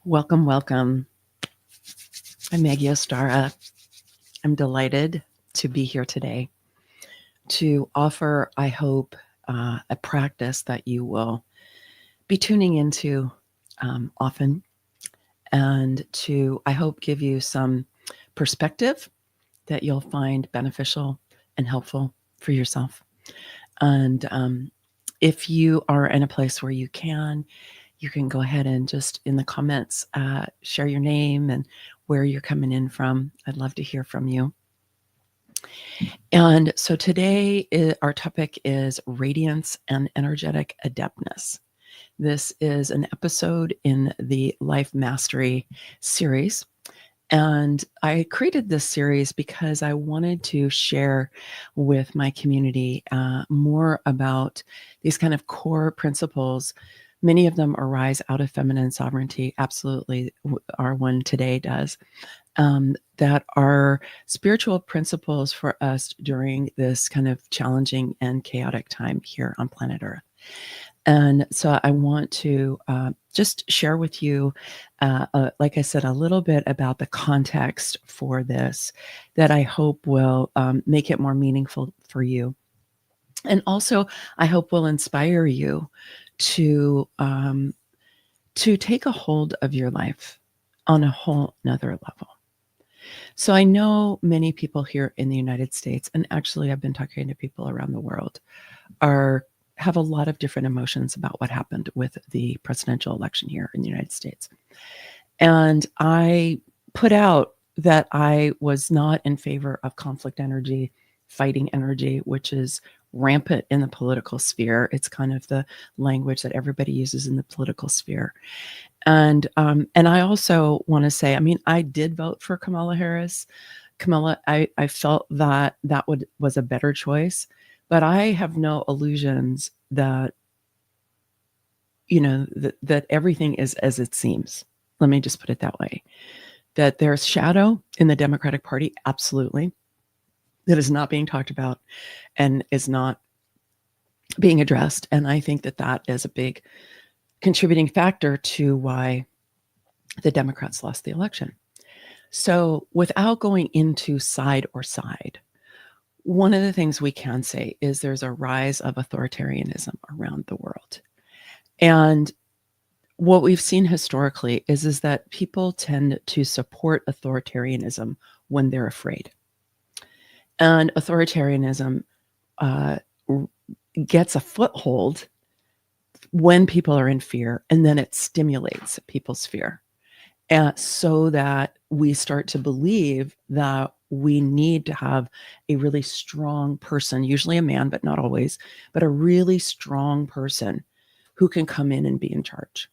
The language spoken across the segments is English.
Welcome, welcome. I'm Maggie Ostara. I'm delighted to be here today to offer, I hope, a practice that you will be tuning into often and to, I hope, give you some perspective that you'll find beneficial and helpful for yourself. And if you are in a place where you can go ahead and just in the comments share your name and where you're coming in from. I'd love to hear from you. And so today our topic is Radiance and Energetic Adeptness. This is an episode in the Life Mastery series. And I created this series because I wanted to share with my community more about these kind of core principles. Many of them arise out of feminine sovereignty. Absolutely, our one today does. That are spiritual principles for us during this kind of challenging and chaotic time here on planet Earth. And so I want to just share with you, like I said, a little bit about the context for this that I hope will make it more meaningful for you. And also, I hope will inspire you to take a hold of your life on a whole nother level. So I know many people here in the United States, and actually I've been talking to people around the world, have a lot of different emotions about what happened with the presidential election here in the United States. And I put out that I was not in favor of conflict energy, fighting energy, which is rampant in the political sphere. It's kind of the language that everybody uses in the political sphere. And I also want to say, I mean, I did vote for Kamala Harris. I felt that was a better choice, but I have no illusions that, that everything is as it seems. Let me just put it that way. That there's shadow in the Democratic Party, absolutely, that is not being talked about and is not being addressed. And I think that is a big contributing factor to why the Democrats lost the election. So without going into side, one of the things we can say is there's a rise of authoritarianism around the world. And what we've seen historically is that people tend to support authoritarianism when they're afraid. And authoritarianism gets a foothold when people are in fear, and then it stimulates people's fear. So that we start to believe that we need to have a really strong person, usually a man, but not always, but a really strong person who can come in and be in charge.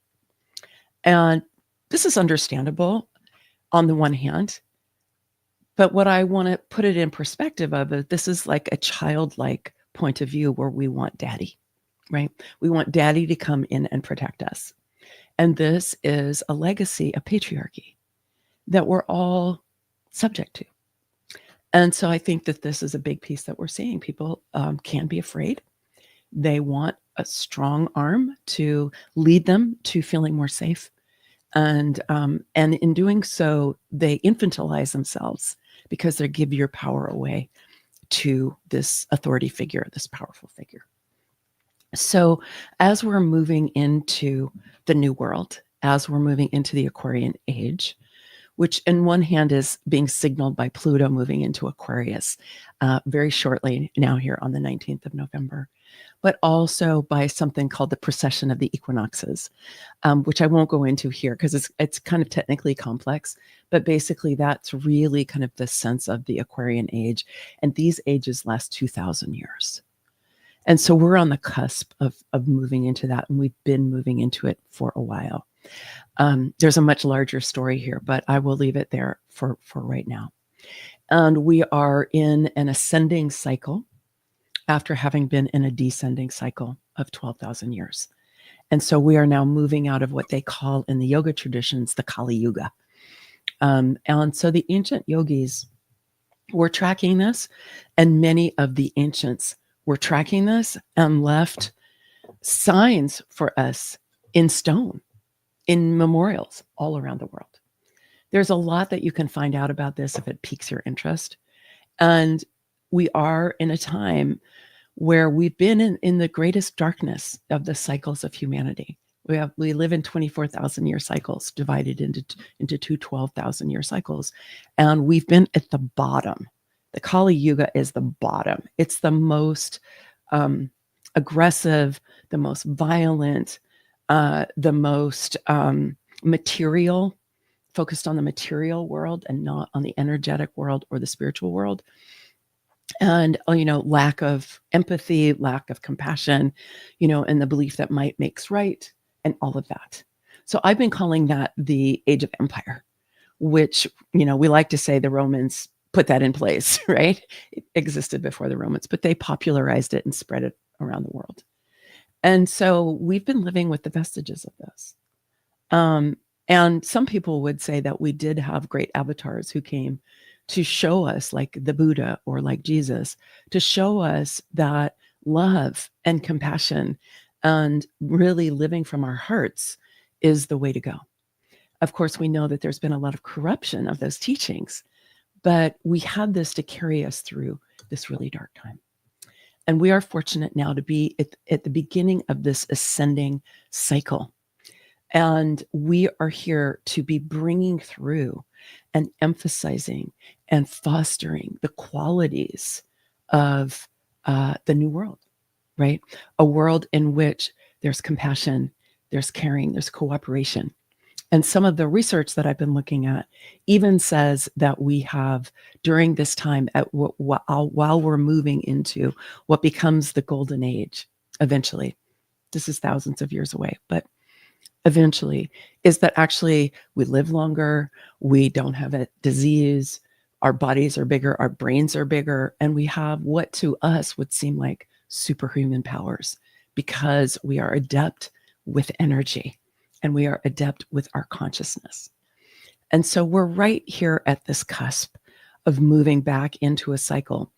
And this is understandable on the one hand, but what I want to put it in perspective of is this is like a childlike point of view where we want daddy, right? We want daddy to come in and protect us. And this is a legacy of patriarchy that we're all subject to. And so I think that this is a big piece that we're seeing. People can be afraid. They want a strong arm to lead them to feeling more safe. And in doing so, they infantilize themselves because they give your power away to this authority figure, this powerful figure. So as we're moving into the new world, as we're moving into the Aquarian age, which in one hand is being signaled by Pluto moving into Aquarius very shortly now here on the 19th of November, but also by something called the precession of the equinoxes, which I won't go into here because it's kind of technically complex, but basically that's really kind of the sense of the Aquarian age. And these ages last 2,000 years. And so we're on the cusp of moving into that, and we've been moving into it for a while. There's a much larger story here, but I will leave it there for right now. And we are in an ascending cycle after having been in a descending cycle of 12,000 years. And so we are now moving out of what they call in the yoga traditions, the Kali Yuga. And so the ancient yogis were tracking this, and many of the ancients were tracking this and left signs for us in stone in memorials all around the world. There's a lot that you can find out about this if it piques your interest. And we are in a time where we've been in the greatest darkness of the cycles of humanity. We live in 24,000 year cycles divided into two 12,000 year cycles. And we've been at the bottom. The Kali Yuga is the bottom. It's the most aggressive, the most violent, the most material, focused on the material world and not on the energetic world or the spiritual world. And, lack of empathy, lack of compassion, and the belief that might makes right and all of that. So I've been calling that the age of empire, which, we like to say the Romans put that in place, right? It existed before the Romans, but they popularized it and spread it around the world. And so we've been living with the vestiges of this. And some people would say that we did have great avatars who came to show us, like the Buddha or like Jesus, to show us that love and compassion and really living from our hearts is the way to go. Of course, we know that there's been a lot of corruption of those teachings, but we had this to carry us through this really dark time. And we are fortunate now to be at the beginning of this ascending cycle. And we are here to be bringing through and emphasizing and fostering the qualities of the new world, right? A world in which there's compassion, there's caring, there's cooperation. And some of the research that I've been looking at even says that we have, during this time, while we're moving into what becomes the golden age, eventually, this is thousands of years away, but eventually, is that actually we live longer, we don't have a disease, our bodies are bigger, our brains are bigger, and we have what to us would seem like superhuman powers because we are adept with energy and we are adept with our consciousness. And so we're right here at this cusp of moving back into a cycle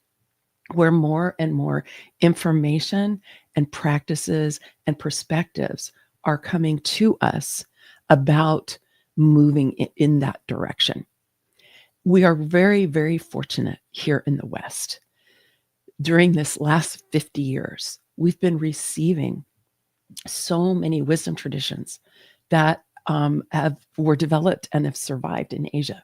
where more and more information and practices and perspectives are coming to us about moving in that direction. We are very, very fortunate here in the West. During this last 50 years, we've been receiving so many wisdom traditions that were developed and have survived in Asia.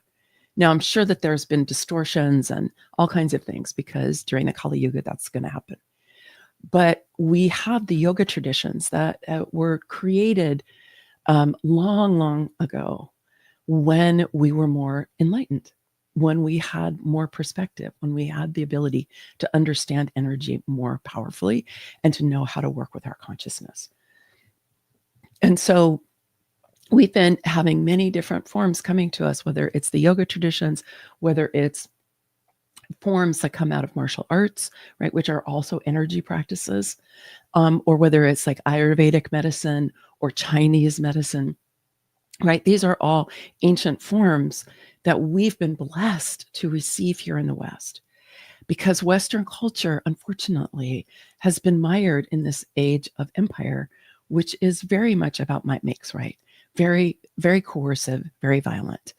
Now, I'm sure that there's been distortions and all kinds of things because during the Kali Yuga, that's going to happen. But we have the yoga traditions that were created long, long ago when we were more enlightened, when we had more perspective, when we had the ability to understand energy more powerfully and to know how to work with our consciousness. And so we've been having many different forms coming to us, whether it's the yoga traditions, whether it's forms that come out of martial arts, right, which are also energy practices, or whether it's like Ayurvedic medicine or Chinese medicine, right? These are all ancient forms that we've been blessed to receive here in the West, because Western culture, unfortunately, has been mired in this age of empire, which is very much about might makes right, very, very coercive, very violent.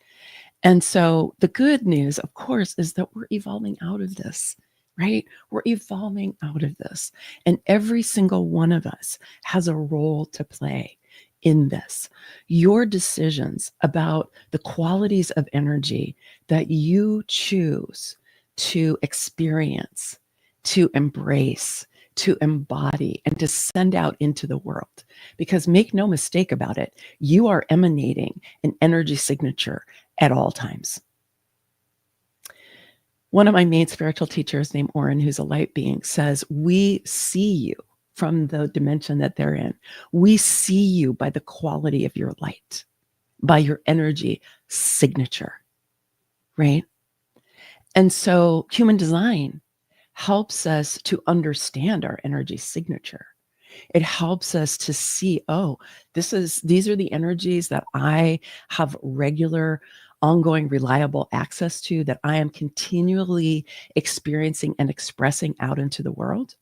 And so the good news, of course, is that we're evolving out of this, right? We're evolving out of this. And every single one of us has a role to play in this. Your decisions about the qualities of energy that you choose to experience, to embrace, to embody, and to send out into the world. Because make no mistake about it, you are emanating an energy signature at all times. One of my main spiritual teachers named Oren, who's a light being, says, we see you from the dimension that they're in. We see you by the quality of your light, by your energy signature, right? And so human design helps us to understand our energy signature. It helps us to see, oh, these are the energies that I have regular, ongoing, reliable access to, that I am continually experiencing and expressing out into the world.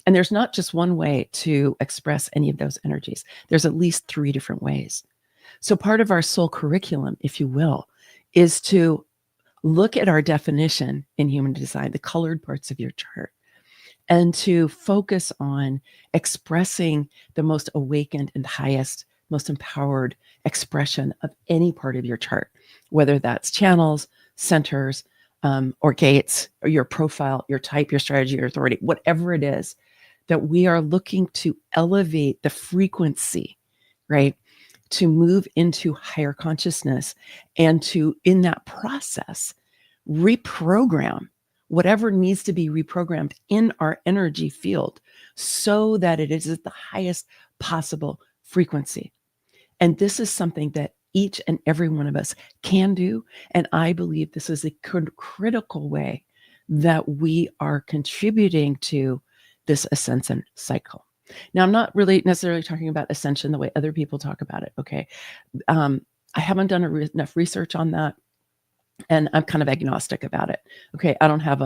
And there's not just one way to express any of those energies. There's at least 3 different ways. So part of our soul curriculum, if you will, is to look at our definition in human design, the colored parts of your chart, and to focus on expressing the most awakened and highest, most empowered expression of any part of your chart, whether that's channels, centers, or gates, or your profile, your type, your strategy, your authority, whatever it is, that we are looking to elevate the frequency, right? To move into higher consciousness and to, in that process, reprogram whatever needs to be reprogrammed in our energy field so that it is at the highest possible frequency. And this is something that each and every one of us can do. And I believe this is a critical way that we are contributing to this ascension cycle. Now, I'm not really necessarily talking about ascension the way other people talk about it. Okay. I haven't done enough research on that. And I'm kind of agnostic about it. Okay. I don't have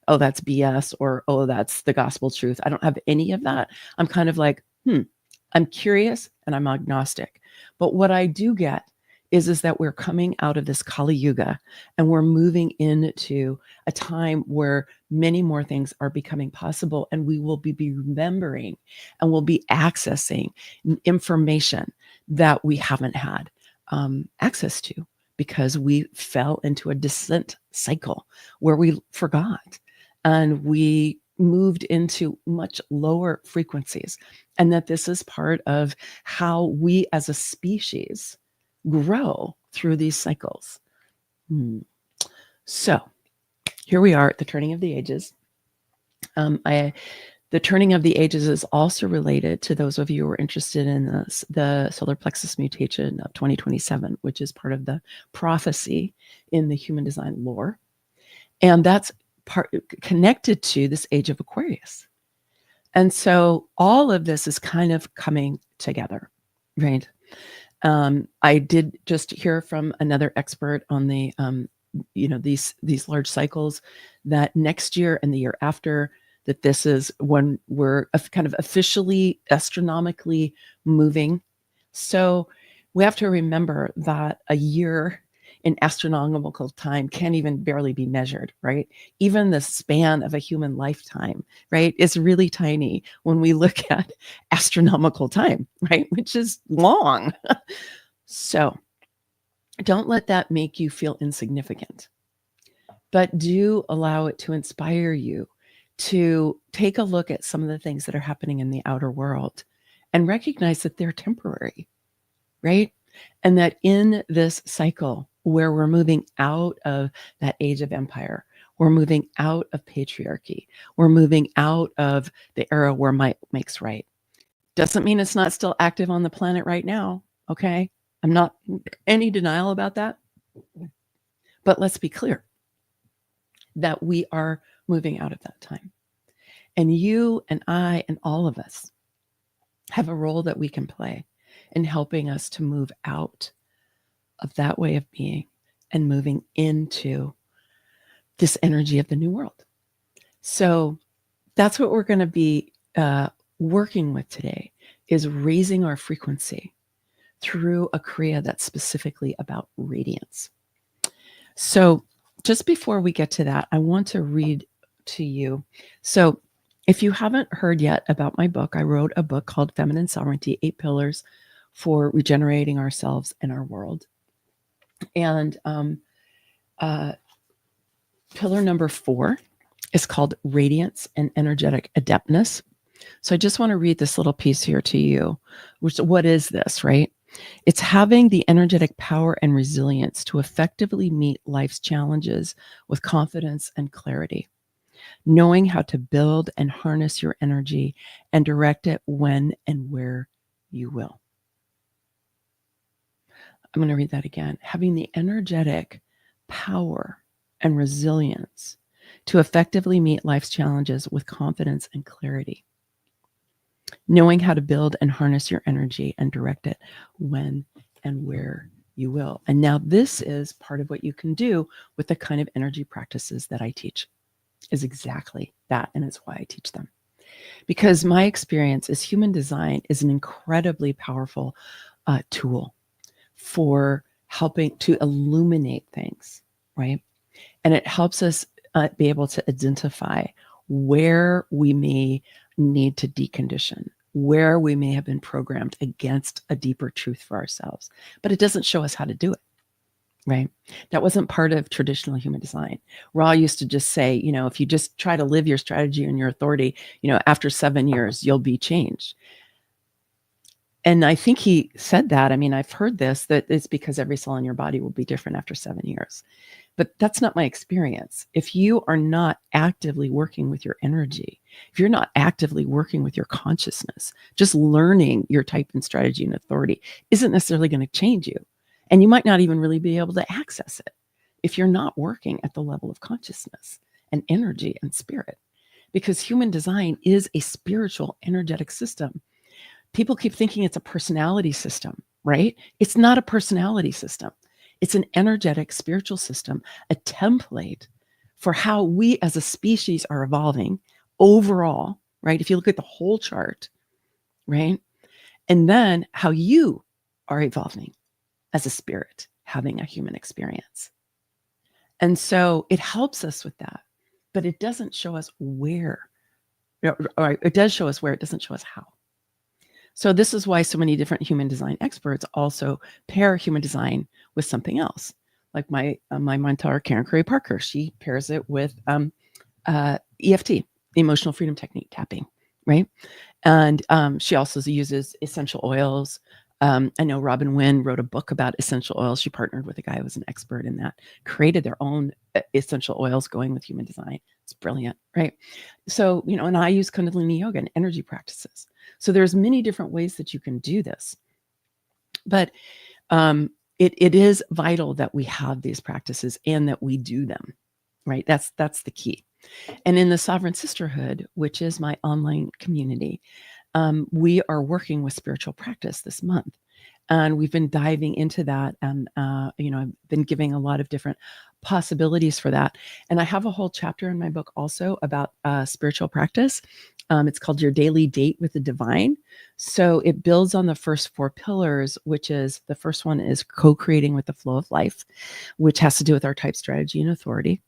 oh, that's BS, or, oh, that's the gospel truth. I don't have any of that. I'm kind of like, I'm curious and I'm agnostic. But what I do get is that we're coming out of this Kali Yuga and we're moving into a time where many more things are becoming possible, and we will be remembering and we'll be accessing information that we haven't had access to, because we fell into a descent cycle where we forgot and we moved into much lower frequencies, and that this is part of how we as a species grow through these cycles. So here we are at the turning of the ages. The turning of the ages is also related to those of you who are interested in the solar plexus mutation of 2027, which is part of the prophecy in the human design lore. And that's connected to this age of Aquarius. And so all of this is kind of coming together, right? I did just hear from another expert on the, these large cycles, that next year and the year after, that this is when we're kind of officially astronomically moving. So we have to remember that a year in astronomical time can't even barely be measured, right? Even the span of a human lifetime, right, is really tiny when we look at astronomical time, right, which is long. So don't let that make you feel insignificant, but do allow it to inspire you to take a look at some of the things that are happening in the outer world and recognize that they're temporary, right? And that in this cycle where we're moving out of that age of empire, we're moving out of patriarchy, we're moving out of the era where might makes right. Doesn't mean it's not still active on the planet right now, okay? I'm not any denial about that. But let's be clear that we are moving out of that time. And you and I and all of us have a role that we can play in helping us to move out of that way of being and moving into this energy of the new world. So that's what we're going to be working with today, is raising our frequency through a Kriya that's specifically about radiance. So just before we get to that, I want to read to you. So if you haven't heard yet about my book, I wrote a book called Feminine Sovereignty, 8 Pillars for Regenerating Ourselves and Our World. And pillar number 4 is called Radiance and Energetic Adeptness. So I just want to read this little piece here to you. What is this, right? It's having the energetic power and resilience to effectively meet life's challenges with confidence and clarity. Knowing how to build and harness your energy and direct it when and where you will. I'm going to read that again. Having the energetic power and resilience to effectively meet life's challenges with confidence and clarity. Knowing how to build and harness your energy and direct it when and where you will. And now this is part of what you can do with the kind of energy practices that I teach, is exactly that. And it's why I teach them. Because my experience is human design is an incredibly powerful tool for helping to illuminate things, right? And it helps us be able to identify where we may need to decondition, where we may have been programmed against a deeper truth for ourselves. But it doesn't show us how to do it, right? That wasn't part of traditional human design. Ra used to just say, if you just try to live your strategy and your authority, after 7 years, you'll be changed. And I think he said that. I mean, I've heard this, that it's because every cell in your body will be different after 7 years. But that's not my experience. If you are not actively working with your energy, if you're not actively working with your consciousness, just learning your type and strategy and authority isn't necessarily going to change you. And you might not even really be able to access it if you're not working at the level of consciousness and energy and spirit. Because human design is a spiritual, energetic system. People keep thinking it's a personality system, right? It's not a personality system. It's an energetic spiritual system, a template for how we as a species are evolving overall, right? If you look at the whole chart, right? And then how you are evolving as a spirit, having a human experience. And so it helps us with that, but it doesn't show us where, or it does show us where, it doesn't show us how. So this is why so many different human design experts also pair human design with something else. Like my mentor, Karen Curry Parker, she pairs it with EFT, emotional freedom technique tapping, right? And she also uses essential oils. I know Robin Wynn wrote a book about essential oils. She partnered with a guy who was an expert in that, created their own essential oils going with human design. It's brilliant, right? So, and I use Kundalini Yoga and energy practices. So there's many different ways that you can do this. But it is vital that we have these practices and that we do them, right? That's the key. And in the Sovereign Sisterhood, which is my online community, we are working with spiritual practice this month. And we've been diving into that. And, I've been giving a lot of different possibilities for that. And I have a whole chapter in my book also about spiritual practice. It's called Your Daily Date with the Divine. So it builds on the first 4 pillars, which is the first one is co-creating with the flow of life, which has to do with our type, strategy, and authority.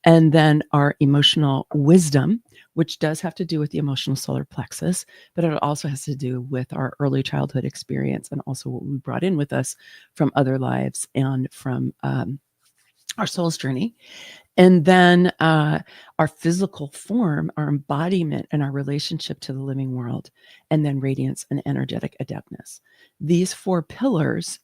And then our emotional wisdom, which does have to do with the emotional solar plexus, but it also has to do with our early childhood experience and also what we brought in with us from other lives and from our soul's journey. And then our physical form, our embodiment, and our relationship to the living world, and then radiance and energetic adeptness. These 4 pillars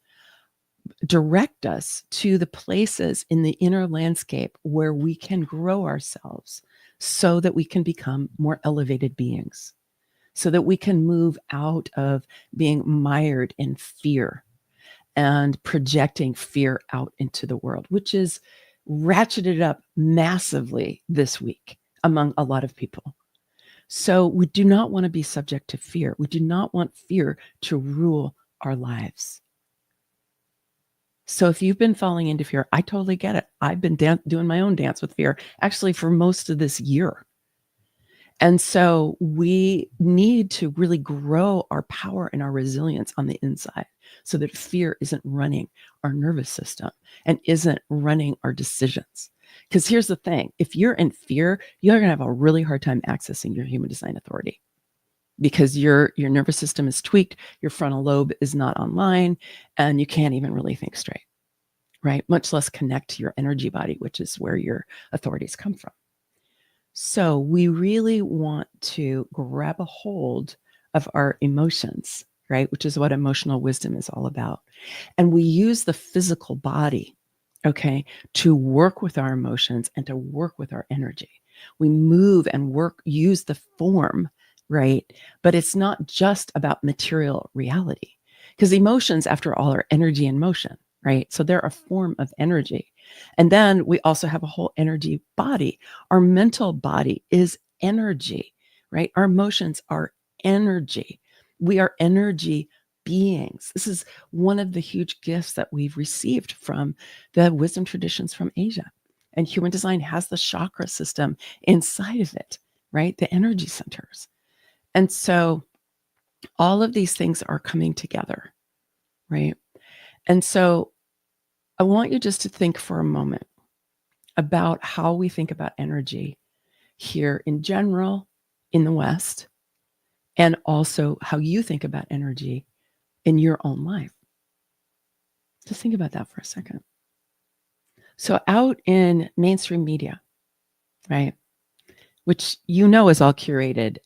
direct us to the places in the inner landscape where we can grow ourselves so that we can become more elevated beings, so that we can move out of being mired in fear and projecting fear out into the world, which is ratcheted up massively this week among a lot of people. So we do not want to be subject to fear. We do not want fear to rule our lives. So if you've been falling into fear, I totally get it. I've been doing my own dance with fear, actually, for most of this year. And so we need to really grow our power and our resilience on the inside so that fear isn't running our nervous system and isn't running our decisions. Because here's the thing, if you're in fear, you're going to have a really hard time accessing your human design authority because your nervous system is tweaked, your frontal lobe is not online, and you can't even really think straight, right? Much less connect to your energy body, which is where your authorities come from. So we really want to grab a hold of our emotions, right? Which is what emotional wisdom is all about. And we use the physical body, okay, to work with our emotions and to work with our energy. We move and work, use the form, right? But it's not just about material reality, because emotions, after all, are energy in motion, right? So they're a form of energy. And then we also have a whole energy body. Our mental body is energy, right? Our emotions are energy. We are energy beings. This is one of the huge gifts that we've received from the wisdom traditions from Asia. And human design has the chakra system inside of it, right? The energy centers. And so all of these things are coming together, right? And so I want you just to think for a moment about how we think about energy here in general in the West, and also how you think about energy in your own life. Just think about that for a second. So out in mainstream media, right, which is all curated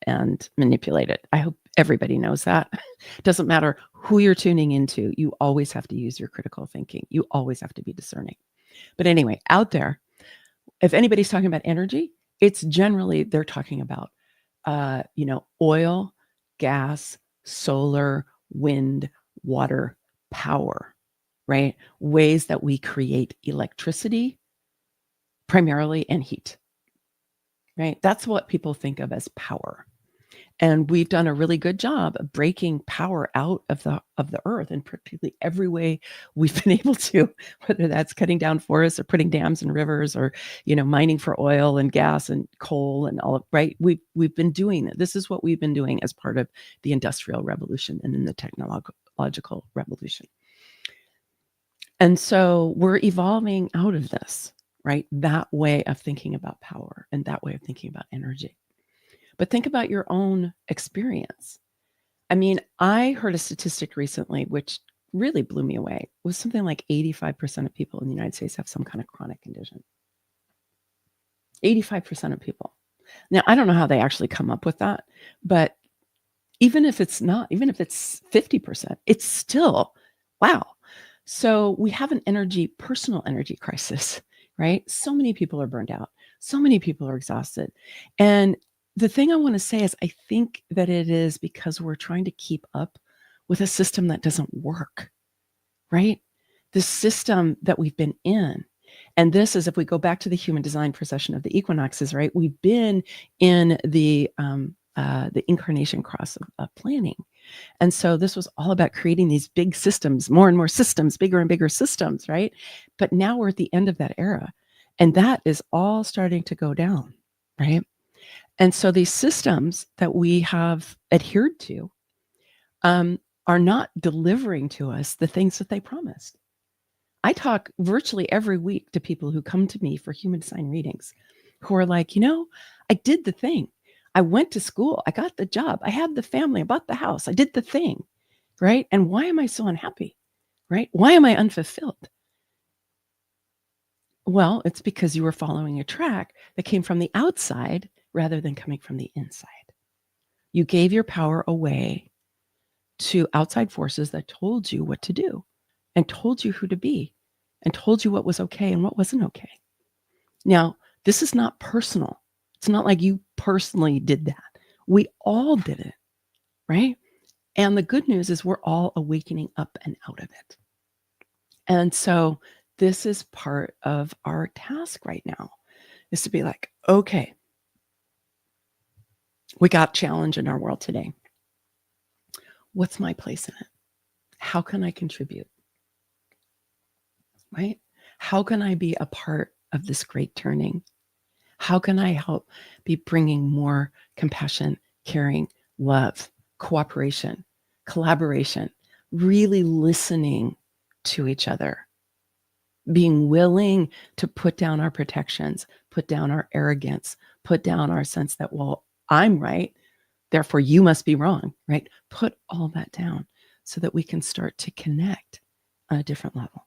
and manipulated. I hope everybody knows that. It doesn't matter who you're tuning into. You always have to use your critical thinking. You always have to be discerning. But anyway, out there, if anybody's talking about energy, it's generally they're talking about, oil, gas, solar, wind, water, power, right? Ways that we create electricity primarily and heat, right? That's what people think of as power. And we've done a really good job of breaking power out of the earth in practically every way we've been able to, whether that's cutting down forests or putting dams and rivers, or mining for oil and gas and coal and all of, right? We've been doing it. This is what we've been doing as part of the Industrial Revolution and then the technological revolution. And so we're evolving out of this, right? That way of thinking about power and that way of thinking about energy. But think about your own experience. I mean, I heard a statistic recently, which really blew me away. It was something like 85% of people in the United States have some kind of chronic condition. 85% of people. Now, I don't know how they actually come up with that, but even if it's 50%, it's still, wow. So we have an personal energy crisis, right? So many people are burned out. So many people are exhausted. And the thing I want to say is I think that it is because we're trying to keep up with a system that doesn't work, right? The system that we've been in. And this is, if we go back to the human design procession of the equinoxes, right? We've been in the incarnation cross of planning. And so this was all about creating these big systems, more and more systems, bigger and bigger systems, right? But now we're at the end of that era. And that is all starting to go down, right? And so these systems that we have adhered to are not delivering to us the things that they promised. I talk virtually every week to people who come to me for human design readings who are like, I did the thing. I went to school. I got the job. I had the family. I bought the house. I did the thing, right? And why am I so unhappy, right? Why am I unfulfilled? Well, it's because you were following a track that came from the outside rather than coming from the inside. You gave your power away to outside forces that told you what to do and told you who to be and told you what was okay and what wasn't okay. Now, this is not personal. It's not like you personally did that. We all did it, right? And the good news is we're all awakening up and out of it. And so this is part of our task right now, is to be like, okay, we got challenge in our world today. What's my place in it? How can I contribute? Right? How can I be a part of this great turning? How can I help be bringing more compassion, caring, love, cooperation, collaboration, really listening to each other, being willing to put down our protections, put down our arrogance, put down our sense that, well, I'm right, therefore you must be wrong, right? Put all that down so that we can start to connect on a different level.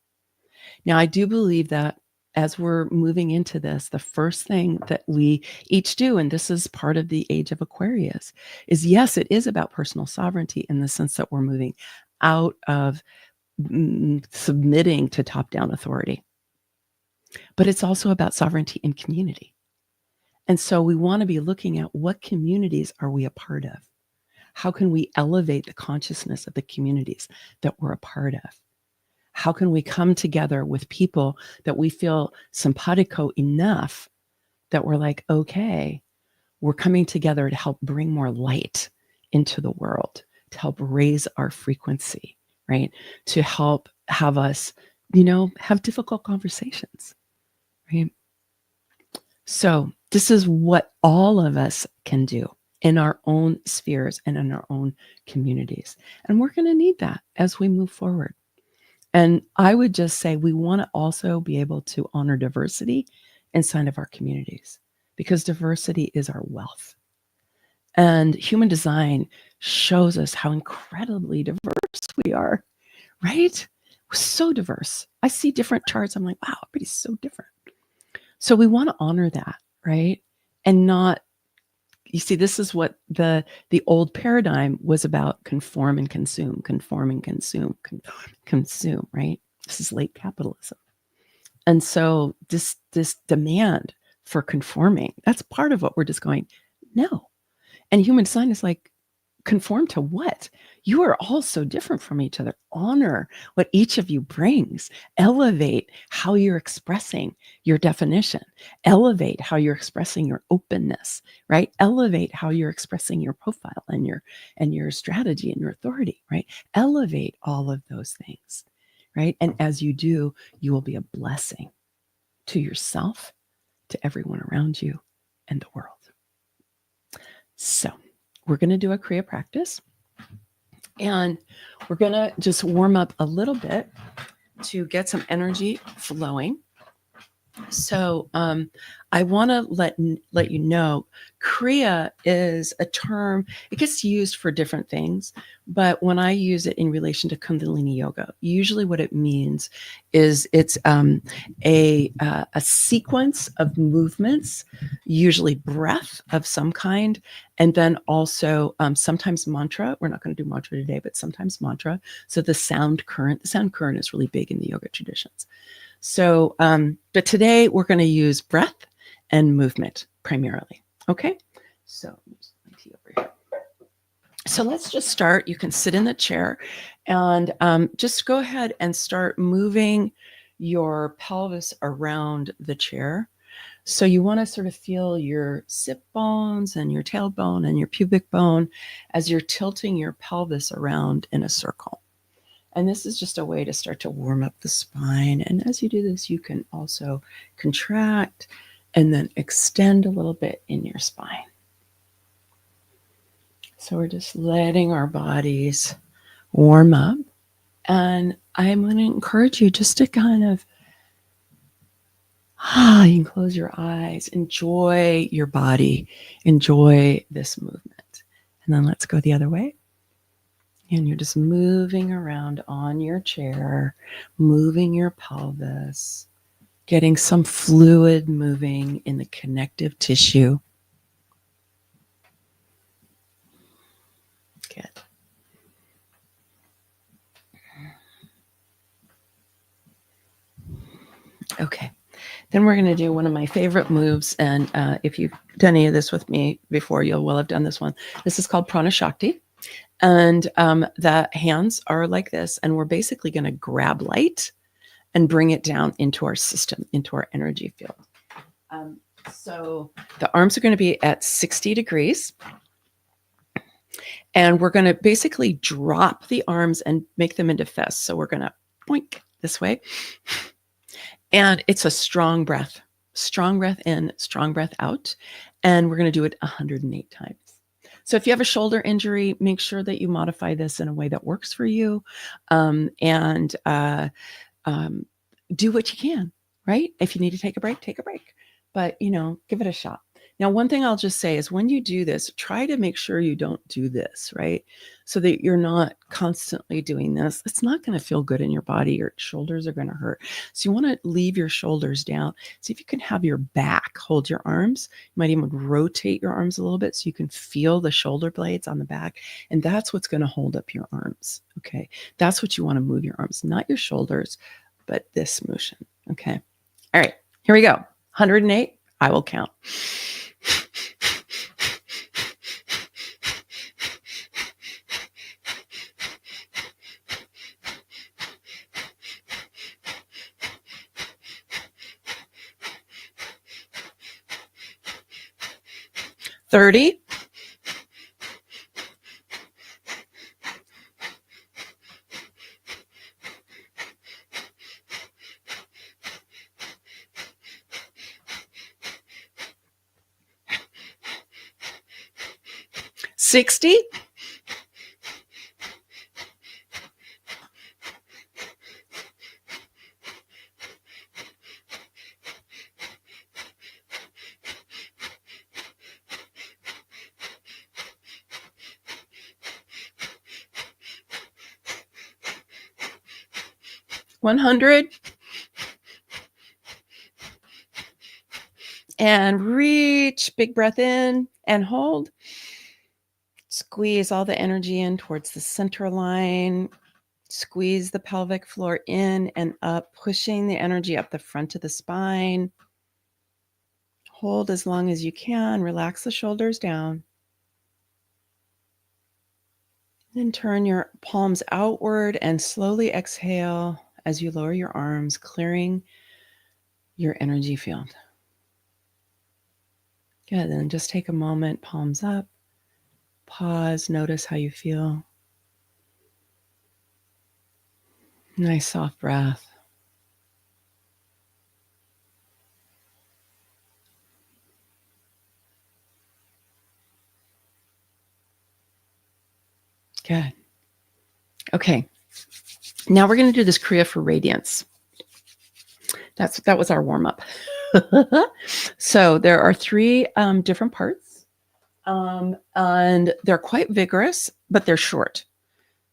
Now, I do believe that as we're moving into this, the first thing that we each do, and this is part of the age of Aquarius, is yes, it is about personal sovereignty in the sense that we're moving out of submitting to top-down authority. But it's also about sovereignty in community. And so we want to be looking at what communities are we a part of? How can we elevate the consciousness of the communities that we're a part of? How can we come together with people that we feel simpatico enough that we're like, okay, we're coming together to help bring more light into the world, to help raise our frequency, right? To help have us, have difficult conversations, right? So this is what all of us can do in our own spheres and in our own communities. And we're going to need that as we move forward. And I would just say we want to also be able to honor diversity inside of our communities, because diversity is our wealth. And human design shows us how incredibly diverse we are, right? We're so diverse. I see different charts. I'm like, wow, everybody's so different. So we want to honor that, right? And not, you see, this is what the old paradigm was about: conform and consume, conform and consume, consume, right? This is late capitalism. And so this demand for conforming, that's part of what we're just going, no. And human design is like, conform to what? You are all so different from each other. Honor what each of you brings. Elevate how you're expressing your definition. Elevate how you're expressing your openness, right? Elevate how you're expressing your profile and your strategy and your authority, right? Elevate all of those things, right? And as you do, you will be a blessing to yourself, to everyone around you, and the world. So we're going to do a Kriya practice, and we're going to just warm up a little bit to get some energy flowing. So I want to let you know, Kriya is a term. It gets used for different things, but when I use it in relation to Kundalini Yoga, usually what it means is it's a sequence of movements, usually breath of some kind, and then also sometimes mantra. We're not going to do mantra today, but sometimes mantra. So the sound current is really big in the yoga traditions. So, but today we're going to use breath and movement primarily. Okay. So, let's just start. You can sit in the chair and just go ahead and start moving your pelvis around the chair. So you want to sort of feel your sit bones and your tailbone and your pubic bone as you're tilting your pelvis around in a circle. And this is just a way to start to warm up the spine. And as you do this, you can also contract and then extend a little bit in your spine. So we're just letting our bodies warm up. And I'm going to encourage you just to kind of, you can close your eyes, enjoy your body, enjoy this movement. And then let's go the other way. And you're just moving around on your chair, moving your pelvis, getting some fluid moving in the connective tissue. Good. Okay. Then we're going to do one of my favorite moves. And if you've done any of this with me before, you'll well have done this one. This is called Prana Shakti. And the hands are like this. And we're basically going to grab light and bring it down into our system, into our energy field. So the arms are going to be at 60 degrees. And we're going to basically drop the arms and make them into fists. So we're going to boink this way. And it's a strong breath in, strong breath out. And we're going to do it 108 times. So if you have a shoulder injury, make sure that you modify this in a way that works for you. And do what you can, right? If you need to take a break, but give it a shot. Now, one thing I'll just say is when you do this, try to make sure you don't do this, right? So that you're not constantly doing this. It's not going to feel good in your body. Your shoulders are going to hurt. So you want to leave your shoulders down. See if you can have your back hold your arms. You might even rotate your arms a little bit so you can feel the shoulder blades on the back. And that's what's going to hold up your arms, okay? That's what you want to move your arms, not your shoulders, but this motion, okay? All right, here we go. 108, I will count. 30. 60. 100. And reach, big breath in and hold. Squeeze all the energy in towards the center line. Squeeze the pelvic floor in and up, pushing the energy up the front of the spine. Hold as long as you can. Relax the shoulders down. Then turn your palms outward and slowly exhale as you lower your arms, clearing your energy field. Good. Then just take a moment, palms up. Pause. Notice how you feel. Nice soft breath. Good. Okay. Now we're going to do this Kriya for Radiance. That was our warm up. So there are 3 different parts, and they're quite vigorous, but they're short.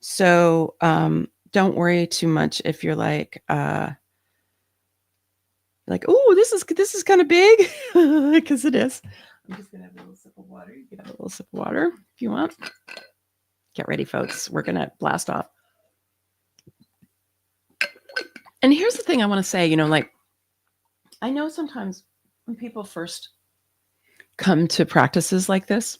So don't worry too much if you're like, oh, this is kind of big, because it is. I'm just gonna have a little sip of water. You can have a little sip of water if you want. Get ready, folks. We're gonna blast off. And here's the thing I want to say, I know sometimes when people first come to practices like this,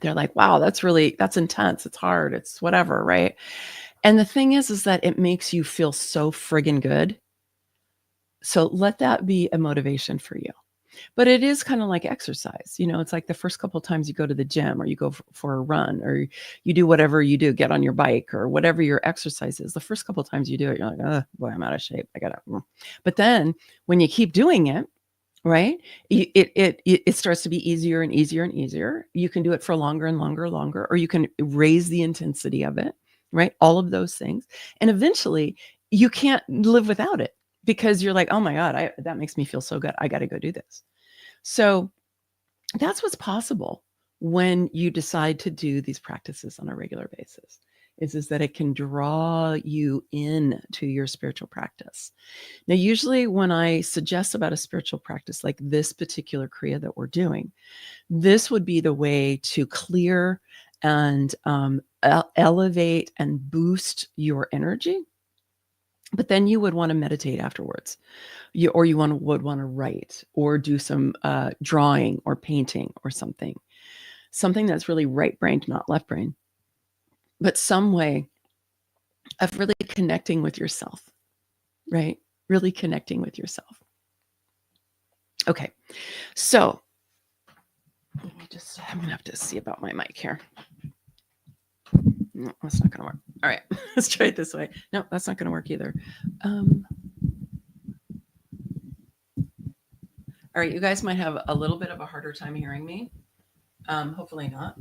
they're like, wow, that's intense. It's hard. It's whatever, right? And the thing is that it makes you feel so friggin' good. So let that be a motivation for you. But it is kind of like exercise. It's like the first couple of times you go to the gym or you go for a run or you do whatever you do, get on your bike or whatever your exercise is. The first couple of times you do it, you're like, oh, boy, I'm out of shape. But then when you keep doing it, right, it starts to be easier and easier and easier. You can do it for longer and longer and longer, or you can raise the intensity of it, right? All of those things. And eventually you can't live without it because you're like, oh my God, that makes me feel so good. I got to go do this. So that's what's possible when you decide to do these practices on a regular basis, is that it can draw you in to your spiritual practice. Now, usually when I suggest about a spiritual practice like this particular Kriya that we're doing, this would be the way to clear and elevate and boost your energy. But then you would want to meditate afterwards. You would want to write or do some drawing or painting or something that's really right-brained, not left-brained, but some way of really connecting with yourself, right? Really connecting with yourself. Okay, so I'm going to have to see about my mic here. No, that's not going to work. All right, let's try it this way. No, that's not going to work either. All right, you guys might have a little bit of a harder time hearing me. Hopefully not,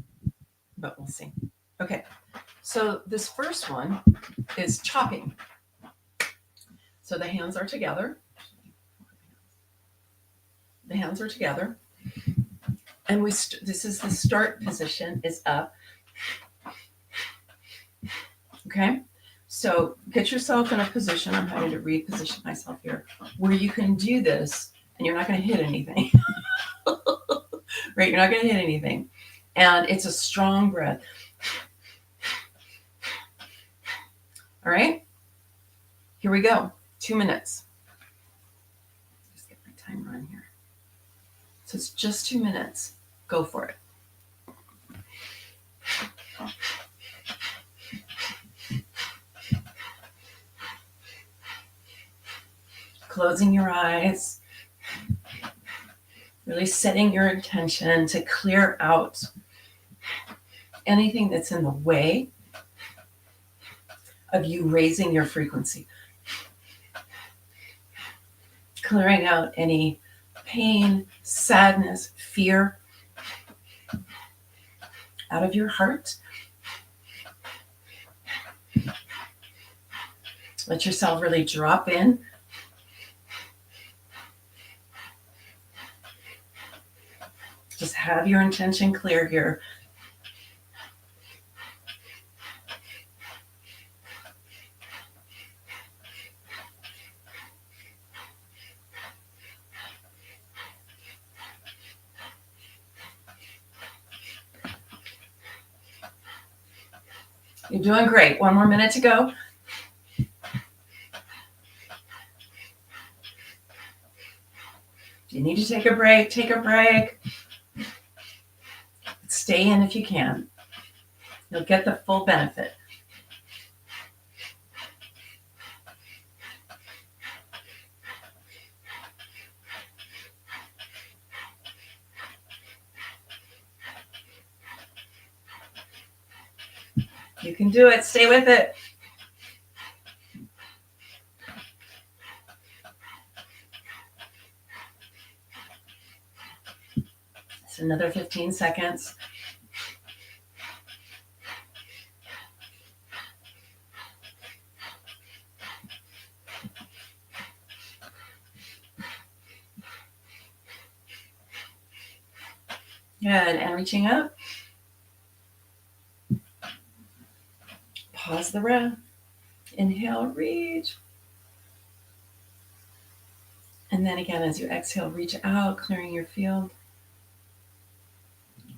but we'll see. Okay, so this first one is chopping. So the hands are together. The hands are together. And this is the start position, is up. Okay, so get yourself in a position, I'm having to reposition myself here, where you can do this and you're not going to hit anything. Right, you're not going to hit anything. And it's a strong breath. All right, here we go. 2 minutes. Just get my timer on here. So it's just 2 minutes. Go for it. Closing your eyes. Really setting your intention to clear out anything that's in the way of you raising your frequency. Clearing out any pain, sadness, fear out of your heart. Let yourself really drop in. Just have your intention clear here. You're doing great. One more minute to go. If you need to take a break, take a break. Stay in if you can. You'll get the full benefit. You can do it. Stay with it. It's another 15 seconds. Good. And reaching up. Pause the breath. Inhale, reach. And then again, as you exhale, reach out, clearing your field.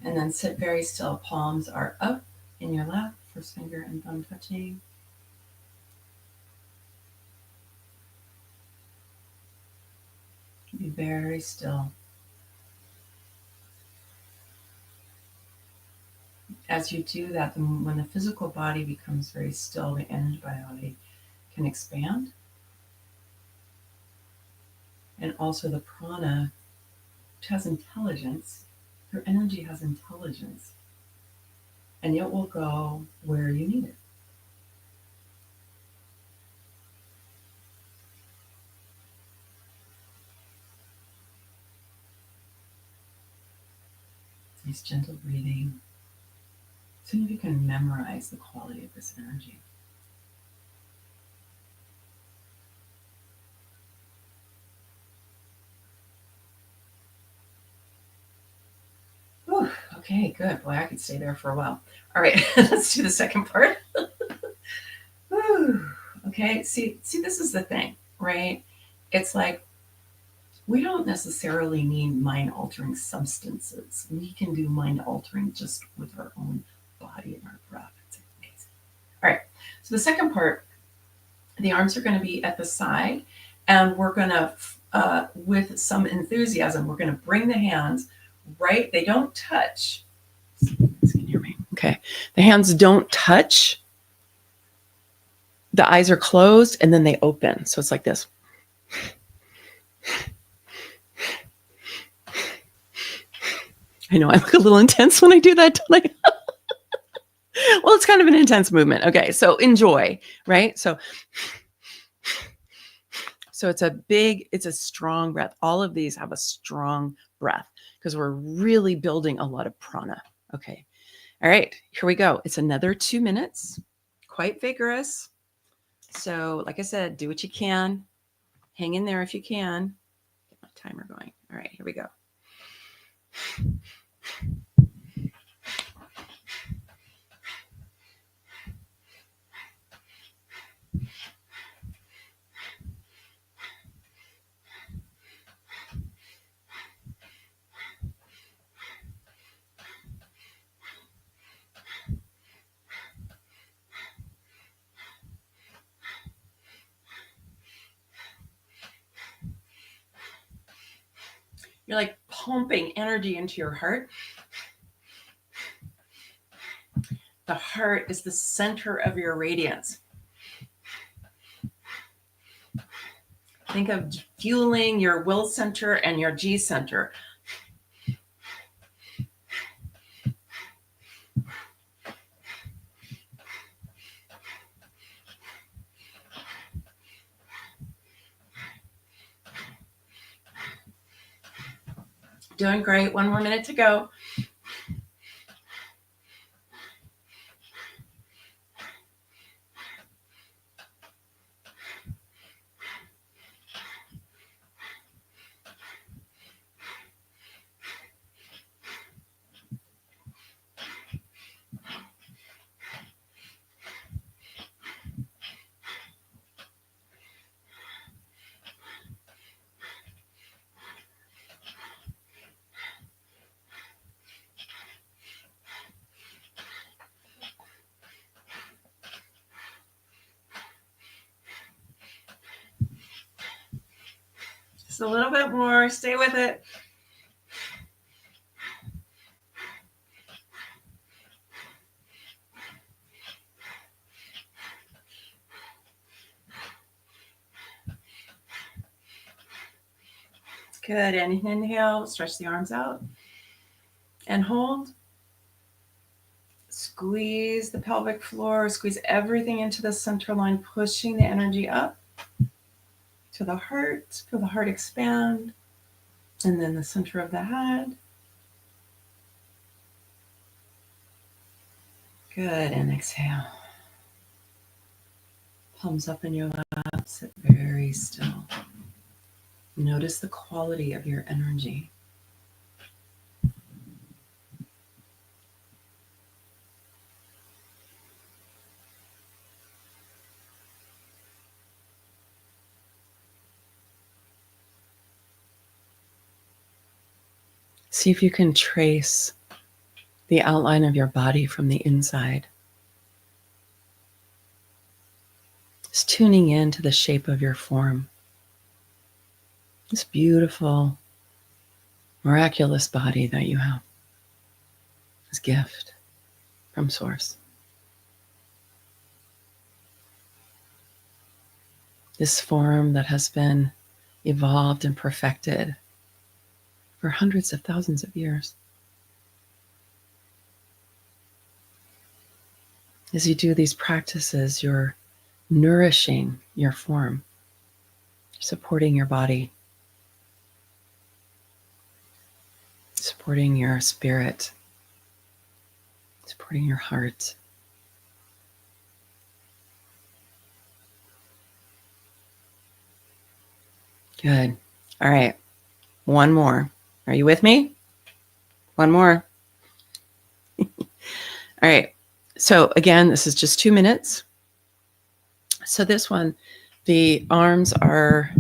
And then sit very still. Palms are up in your lap, first finger and thumb touching. Be very still. As you do that, when the physical body becomes very still, the energy body can expand. And also the prana, which has intelligence, your energy has intelligence. And it will go where you need it. Nice gentle breathing. Soon you can memorize the quality of this energy. Whew, okay, good. Boy, I could stay there for a while. All right, let's do the second part. Whew. Okay, see, this is the thing, right? It's like we don't necessarily need mind-altering substances. We can do mind-altering just with our own body and our breath. It's amazing. All right, so the second part, the arms are going to be at the side, and we're going to, with some enthusiasm, we're going to bring the hands right. They don't touch. You can hear me. Okay. The hands don't touch. The eyes are closed, and then they open. So it's like this. I know I look a little intense when I do that. Well, it's kind of an intense movement. Okay, so enjoy, right? So it's a strong breath. All of these have a strong breath because we're really building a lot of prana. Okay. All right, here we go. It's another 2 minutes, quite vigorous. So like I said, do what you can. Hang in there if you can. Get my timer going. All right, here we go. You're like pumping energy into your heart. The heart is the center of your radiance. Think of fueling your will center and your G center. Doing great. 1 more minute to go. Just a little bit more. Stay with it. Good. And inhale, stretch the arms out. And hold. Squeeze the pelvic floor, squeeze everything into the center line, pushing the energy up to the heart. Feel the heart expand. And then the center of the head. Good. And exhale. Palms up in your lap. Sit very still. Notice the quality of your energy. See if you can trace the outline of your body from the inside. Just tuning in to the shape of your form. This beautiful, miraculous body that you have. This gift from Source. This form that has been evolved and perfected for hundreds of thousands of years. As you do these practices, you're nourishing your form, supporting your body, supporting your spirit, supporting your heart. Good. All right. One more. Are you with me? One more. All right. So again, this is just 2 minutes. So this one, the arms are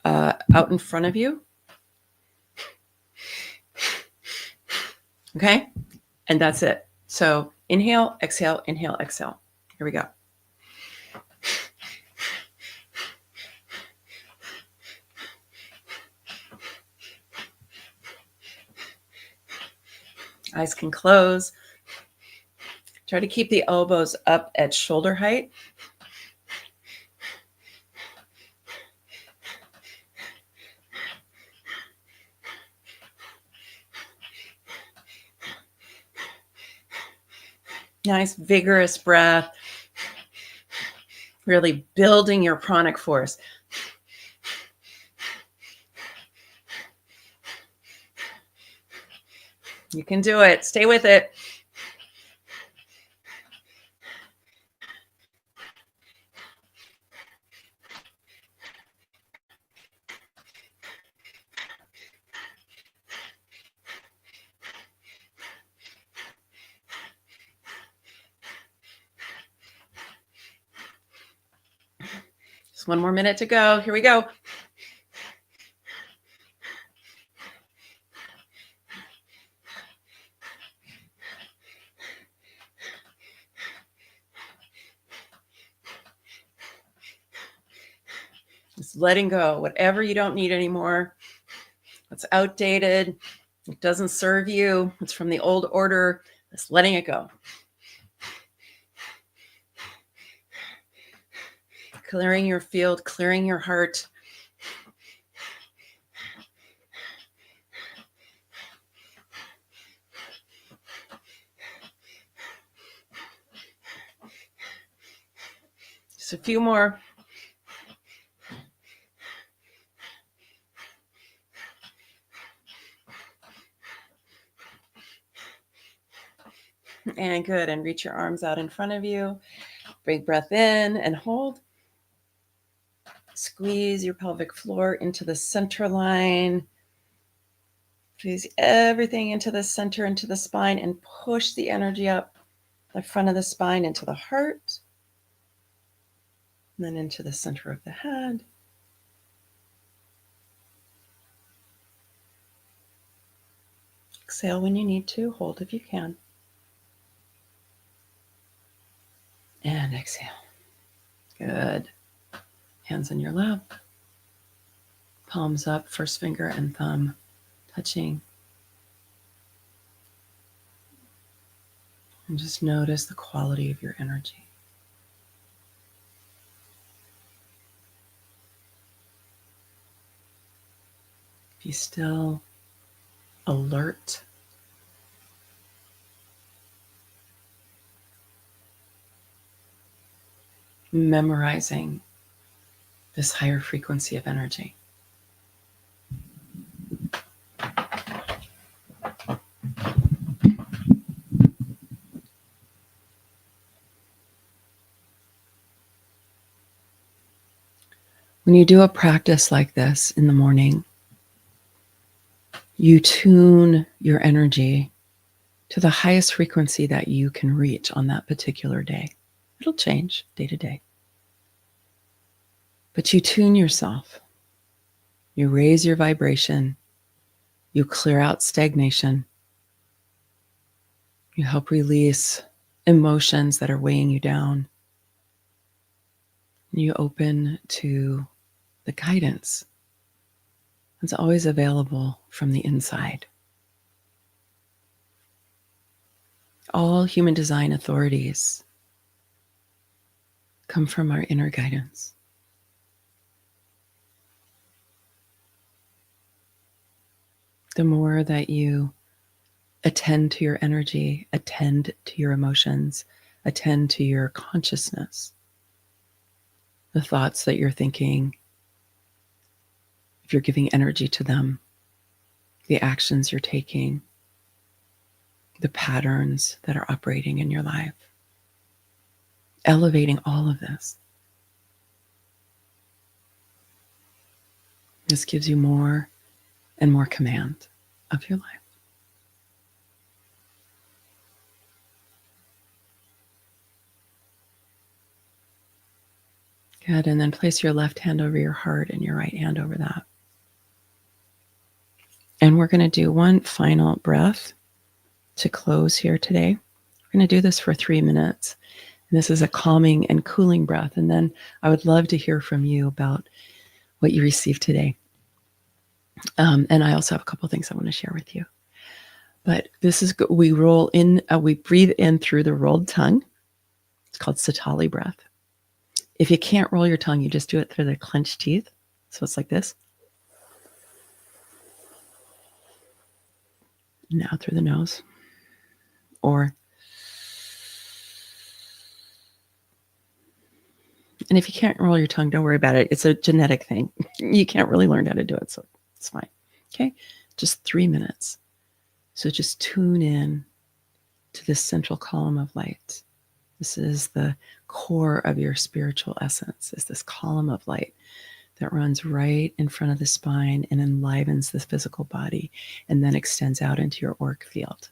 out in front of you. Okay. And that's it. So inhale, exhale, inhale, exhale. Here we go. Eyes can close. Try to keep the elbows up at shoulder height. Nice, vigorous breath. Really building your pranic force. You can do it. Stay with it. Just 1 more minute to go. Here we go. Just letting go. Whatever you don't need anymore. It's outdated. It doesn't serve you. It's from the old order. Just letting it go. Clearing your field, clearing your heart. Just a few more. And good. And reach your arms out in front of you. Big breath in and hold. Squeeze your pelvic floor into the center line. Squeeze everything into the center, into the spine, and push the energy up the front of the spine into the heart. And then into the center of the head. Exhale when you need to. Hold if you can. And exhale. Good. Hands in your lap. Palms up, first finger and thumb touching. And just notice the quality of your energy. Be still, alert. Memorizing this higher frequency of energy. When you do a practice like this in the morning, you tune your energy to the highest frequency that you can reach on that particular day. It'll change day to day. But you tune yourself. You raise your vibration. You clear out stagnation. You help release emotions that are weighing you down. You open to the guidance that's always available from the inside. All human design authorities come from our inner guidance. The more that you attend to your energy, attend to your emotions, attend to your consciousness, the thoughts that you're thinking, if you're giving energy to them, the actions you're taking, the patterns that are operating in your life, elevating all of this. This gives you more and more command of your life. Good, and then place your left hand over your heart and your right hand over that. And we're going to do one final breath to close here today. We're going to do this for 3 minutes. And this is a calming and cooling breath. And then I would love to hear from you about what you received today. And I also have a couple of things I want to share with you. But this is, we roll in, we breathe in through the rolled tongue. It's called Satali breath. If you can't roll your tongue, you just do it through the clenched teeth. So it's like this. Now through the nose. Or, and if you can't roll your tongue, don't worry about it. It's a genetic thing. You can't really learn how to do it, so it's fine. Okay? Just 3 minutes. So just tune in to this central column of light. This is the core of your spiritual essence, is this column of light that runs right in front of the spine and enlivens the physical body and then extends out into your auric field.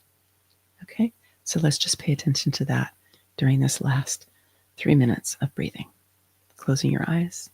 Okay? So let's just pay attention to that during this last 3 minutes of breathing. Closing your eyes.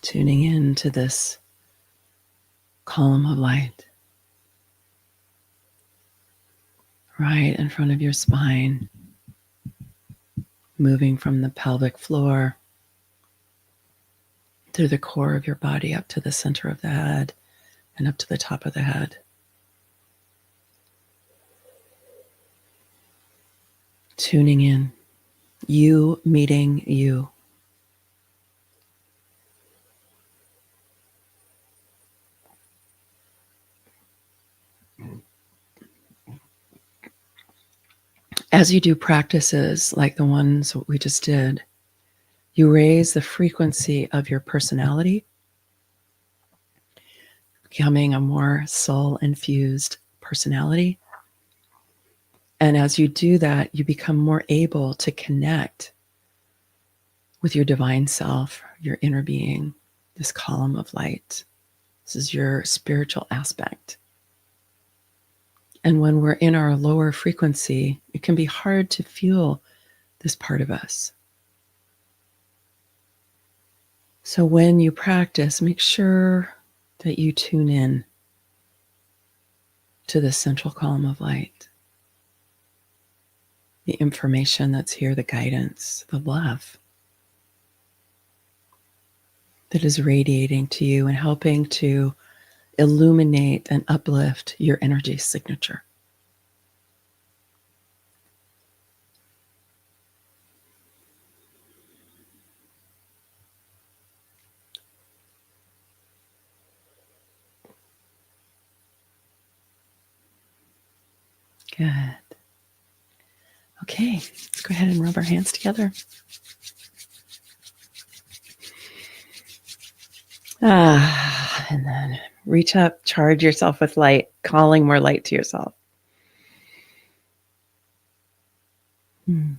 Tuning in to this column of light right in front of your spine, moving from the pelvic floor through the core of your body up to the center of the head and up to the top of the head. Tuning in. You meeting you. As you do practices like the ones we just did, you raise the frequency of your personality, becoming a more soul-infused personality. And as you do that, you become more able to connect with your divine self, your inner being, this column of light. This is your spiritual aspect. And when we're in our lower frequency, it can be hard to feel this part of us. So when you practice, make sure that you tune in to the central column of light, the information that's here, the guidance, the love that is radiating to you and helping to illuminate and uplift your energy signature. Good. Okay, let's go ahead and rub our hands together. And then reach up, charge yourself with light, calling more light to yourself. Good.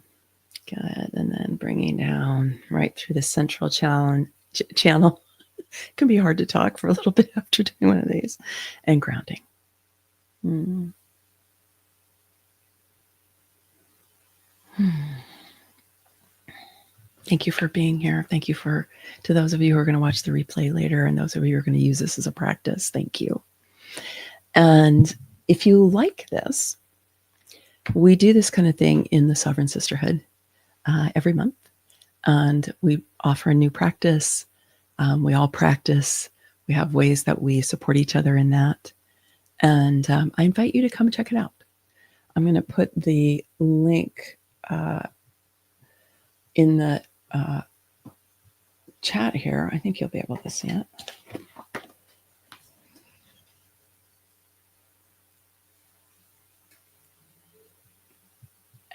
And then bringing down right through the central channel. It can be hard to talk for a little bit after doing one of these. And grounding. Thank you for being here. Thank you to those of you who are going to watch the replay later and those of you who are going to use this as a practice. Thank you. And if you like this, we do this kind of thing in the Sovereign Sisterhood every month. And we offer a new practice. We all practice. We have ways that we support each other in that. And I invite you to come check it out. I'm going to put the link in the chat here. I think you'll be able to see it.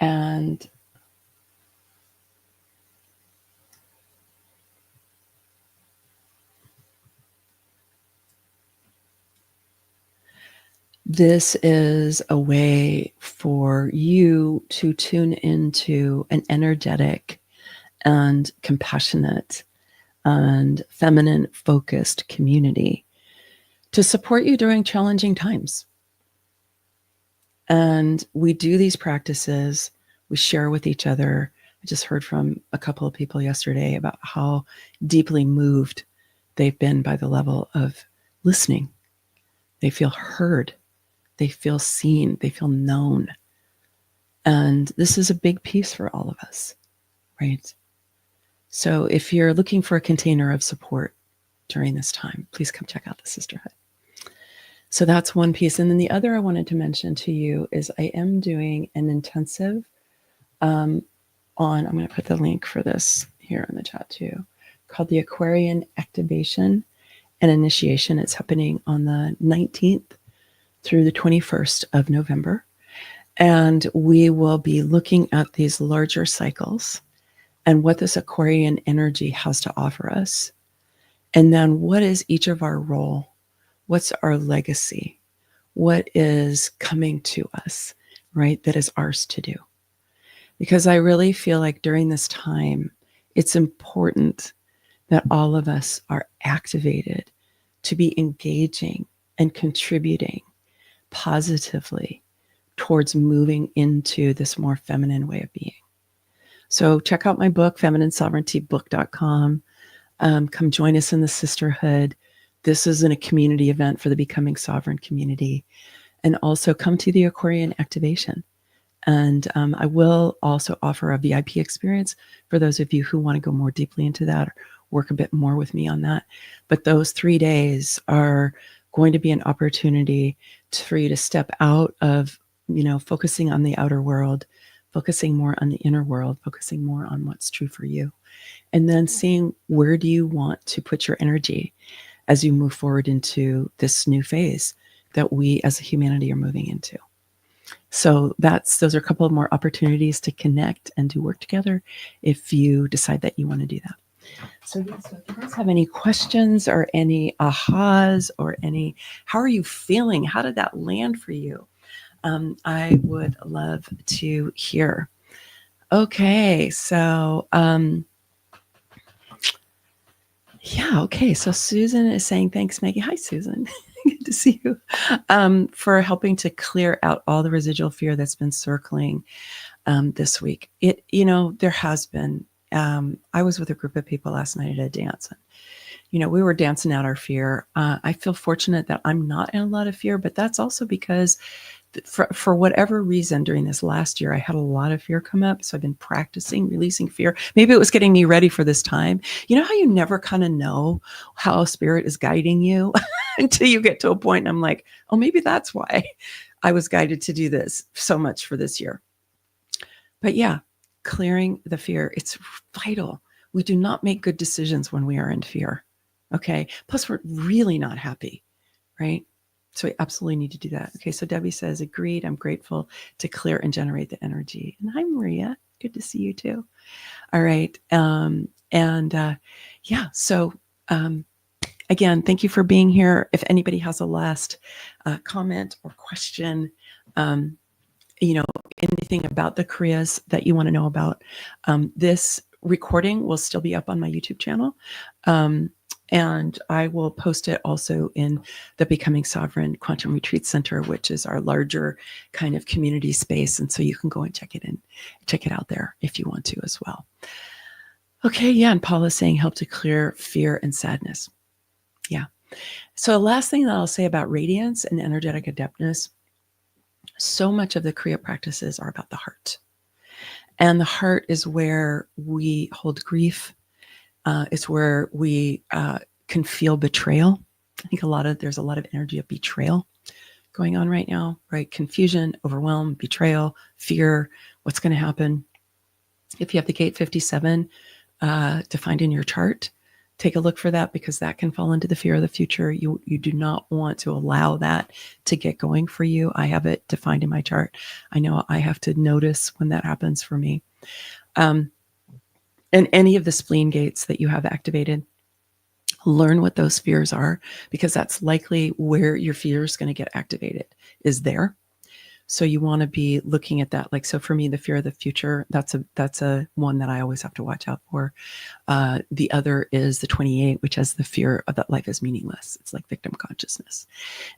And this is a way for you to tune into an energetic and compassionate and feminine focused community to support you during challenging times. And we do these practices, we share with each other. I just heard from a couple of people yesterday about how deeply moved they've been by the level of listening. They feel heard, they feel seen, they feel known. And this is a big piece for all of us, right? So if you're looking for a container of support during this time, please come check out the Sisterhood. So that's one piece. And then the other I wanted to mention to you is I am doing an intensive I'm going to put the link for this here in the chat too, called the Aquarian Activation and Initiation. It's happening on the 19th through the 21st of November. And we will be looking at these larger cycles and what this Aquarian energy has to offer us. And then what is each of our role? What's our legacy? What is coming to us, right? That is ours to do. Because I really feel like during this time, it's important that all of us are activated to be engaging and contributing positively towards moving into this more feminine way of being. So check out my book, femininesovereigntybook.com. Come join us in the Sisterhood. This isn't a community event for the Becoming Sovereign community. And also come to the Aquarian Activation. And I will also offer a VIP experience for those of you who want to go more deeply into that or work a bit more with me on that. But those 3 days are going to be an opportunity for you to step out of, focusing on the outer world, focusing more on the inner world, focusing more on what's true for you, and then seeing where do you want to put your energy as you move forward into this new phase that we as a humanity are moving into. So those are a couple of more opportunities to connect and to work together if you decide that you want to do that. So yes, so if you guys have any questions or any ahas or any, how are you feeling? How did that land for you? I would love to hear. Okay, so yeah, okay. So Susan is saying, thanks, Maggie. Hi, Susan. Good to see you. For helping to clear out all the residual fear that's been circling this week. There has been, I was with a group of people last night at a dance. And, we were dancing out our fear. I feel fortunate that I'm not in a lot of fear, but that's also because for whatever reason during this last year, I had a lot of fear come up. So I've been practicing releasing fear. Maybe it was getting me ready for this time. You know how you never kind of know how spirit is guiding you until you get to a point and I'm like, oh, maybe that's why I was guided to do this so much for this year. But yeah, clearing the fear, it's vital. We do not make good decisions when we are in fear. Okay. Plus we're really not happy, right? So we absolutely need to do that. Okay, so Debbie says, agreed. I'm grateful to clear and generate the energy. And hi, Maria. Good to see you too. All right. Yeah, so again, thank you for being here. If anybody has a last comment or question, anything about the Kriyas that you want to know about, this recording will still be up on my YouTube channel. And I will post it also in the Becoming Sovereign Quantum Retreat Center, which is our larger kind of community space. And so you can go and check it out there if you want to as well. Okay, yeah, and Paula is saying help to clear fear and sadness. Yeah. So the last thing that I'll say about radiance and energetic adeptness, so much of the Kriya practices are about the heart. And the heart is where we hold grief. It's where we can feel betrayal. I think there's a lot of energy of betrayal going on right now, right? Confusion, overwhelm, betrayal, fear, what's going to happen. If you have the gate 57 defined in your chart, take a look for that because that can fall into the fear of the future. You do not want to allow that to get going for you. I have it defined in my chart. I know I have to notice when that happens for me. And any of the spleen gates that you have activated, learn what those fears are because that's likely where your fear is going to get activated is there. So you want to be looking at that. Like, so for me, the fear of the future, that's a one that I always have to watch out for. The other is the 28, which has the fear of that life is meaningless. It's like victim consciousness.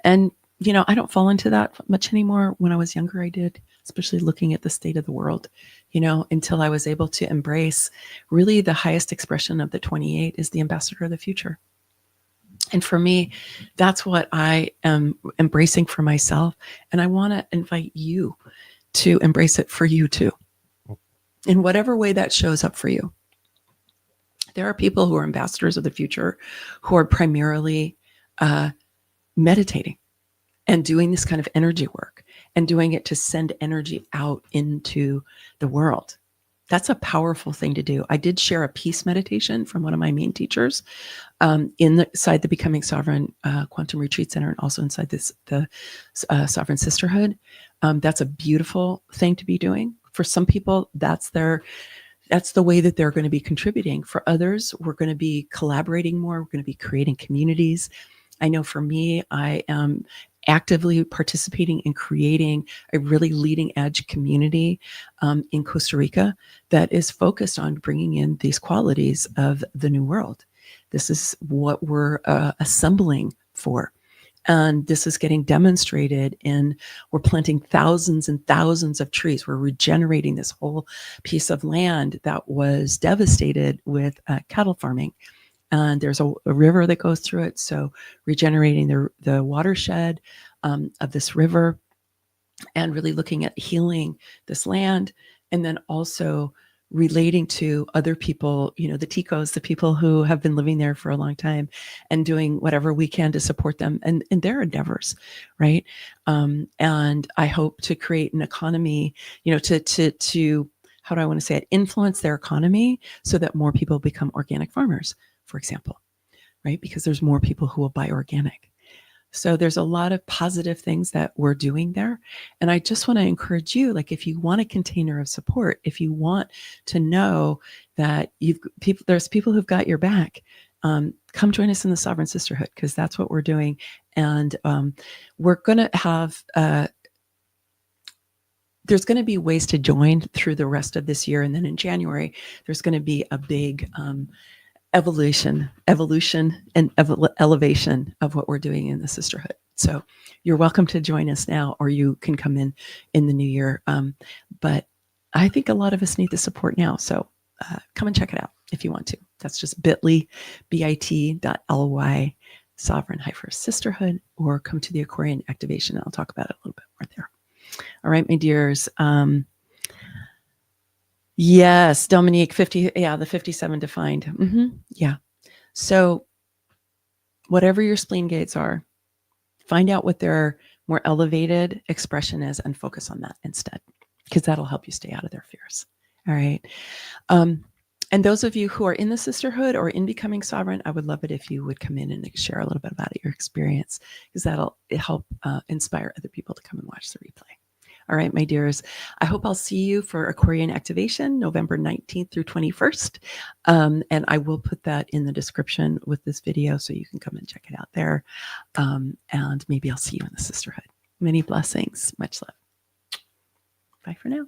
And, I don't fall into that much anymore. When I was younger, I did, especially looking at the state of the world, until I was able to embrace really the highest expression of the 28 is the ambassador of the future. And for me, that's what I am embracing for myself. And I want to invite you to embrace it for you too, in whatever way that shows up for you. There are people who are ambassadors of the future who are primarily meditating and doing this kind of energy work and doing it to send energy out into the world. That's a powerful thing to do. I did share a peace meditation from one of my main teachers inside the Becoming Sovereign Quantum Retreat Center and also inside the Sovereign Sisterhood. That's a beautiful thing to be doing. For some people, that's the way that they're going to be contributing. For others, we're going to be collaborating more. We're going to be creating communities. I know for me, I am actively participating in creating a really leading edge community in Costa Rica that is focused on bringing in these qualities of the new world. This is what we're assembling for. And this is getting demonstrated we're planting thousands and thousands of trees. We're regenerating this whole piece of land that was devastated with cattle farming. And there's a river that goes through it. So regenerating the watershed of this river and really looking at healing this land. And then also relating to other people, the ticos, the people who have been living there for a long time, and doing whatever we can to support them and in their endeavors, right? And I hope to create an economy, to how do I want to say it, influence their economy so that more people become organic farmers, for example, right? Because there's more people who will buy organic. So there's a lot of positive things that we're doing there. And I just want to encourage you, like, if you want a container of support, if you want to know that there's people who've got your back, come join us in the Sovereign Sisterhood, because that's what we're doing. And we're going to have, there's going to be ways to join through the rest of this year. And then in January, there's going to be a big evolution and elevation of what we're doing in the sisterhood. So you're welcome to join us now, or you can come in the new year. But I think a lot of us need the support now. So come and check it out if you want to. That's just bit.ly Sovereign-Sisterhood, or come to the Aquarian activation. I'll talk about it a little bit more there. All right, my dears. Yes, Dominique, 50, the 57 defined. Yeah. So whatever your spleen gates are, find out what their more elevated expression is and focus on that instead, because that'll help you stay out of their fears. All right. And those of you who are in the sisterhood or in becoming sovereign, I would love it if you would come in and share a little bit about your experience, because that'll help inspire other people to come and watch the replay. All right, my dears, I hope I'll see you for Aquarian activation, November 19th through 21st. And I will put that in the description with this video, so you can come and check it out there. And maybe I'll see you in the sisterhood. Many blessings. Much love. Bye for now.